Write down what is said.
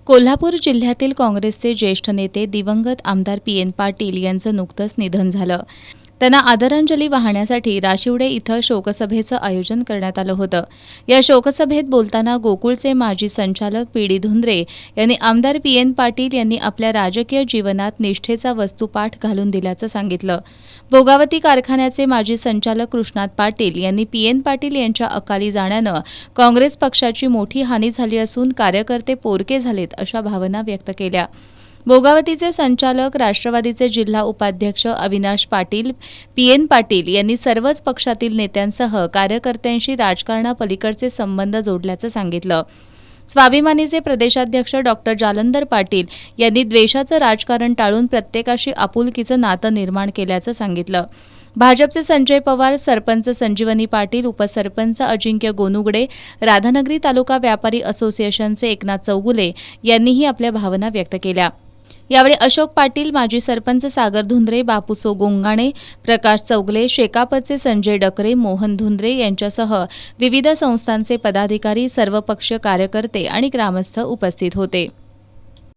कोल्हापूर जिल्ह्यातील काँग्रेसचे ज्येष्ठ नेते दिवंगत आमदार पी.एन. पाटील यांचं नुकतंच निधन झालं. त्यांना आदरांजली वाहण्यासाठी राशिवडे इथं शोकसभेचं आयोजन करण्यात आलं होतं. या शोकसभेत बोलताना गोकुळचे माजी संचालक पी.डी. धुंद्रे यांनी आमदार पी.एन. पाटील यांनी आपल्या राजकीय जीवनात निष्ठेचा वस्तुपाठ घालून दिल्याचं सांगितलं. भोगावती कारखान्याचे माजी संचालक कृष्णात पाटील यांनी पी.एन. पाटील यांच्या अकाली जाण्यानं काँग्रेस पक्षाची मोठी हानी झाली असून कार्यकर्ते पोरके झालेत अशा भावना व्यक्त केल्या. भोगावतीचे संचालक राष्ट्रवादीचे जिल्हा उपाध्यक्ष अविनाश पाटील पी.एन. पाटील यांनी सर्वच पक्षातील नेत्यांसह कार्यकर्त्यांशी राजकारणापलीकडचे संबंध जोडल्याचं सांगितलं. स्वाभिमानीचे प्रदेशाध्यक्ष डॉक्टर जालंधर पाटील यांनी द्वेषाचं राजकारण टाळून प्रत्येकाशी आपुलकीचं नातं निर्माण केल्याचं सांगितलं. भाजपचे संजय पवार, सरपंच संजीवनी पाटील, उपसरपंच अजिंक्य गोनुगडे, राधानगरी तालुका व्यापारी असोसिएशनचे एकनाथ चौगुले यांनीही आपल्या भावना व्यक्त केल्या. यावेळी अशोक पाटील, माजी सरपंच सागर धुंद्रे, बापूसो गोंगाणे, प्रकाश चौगले, शेकापचे संजय डकरे, मोहन धुंद्रे यांच्यासह विविध संस्थांचे पदाधिकारी, सर्वपक्षीय कार्यकर्ते आणि ग्रामस्थ उपस्थित होते.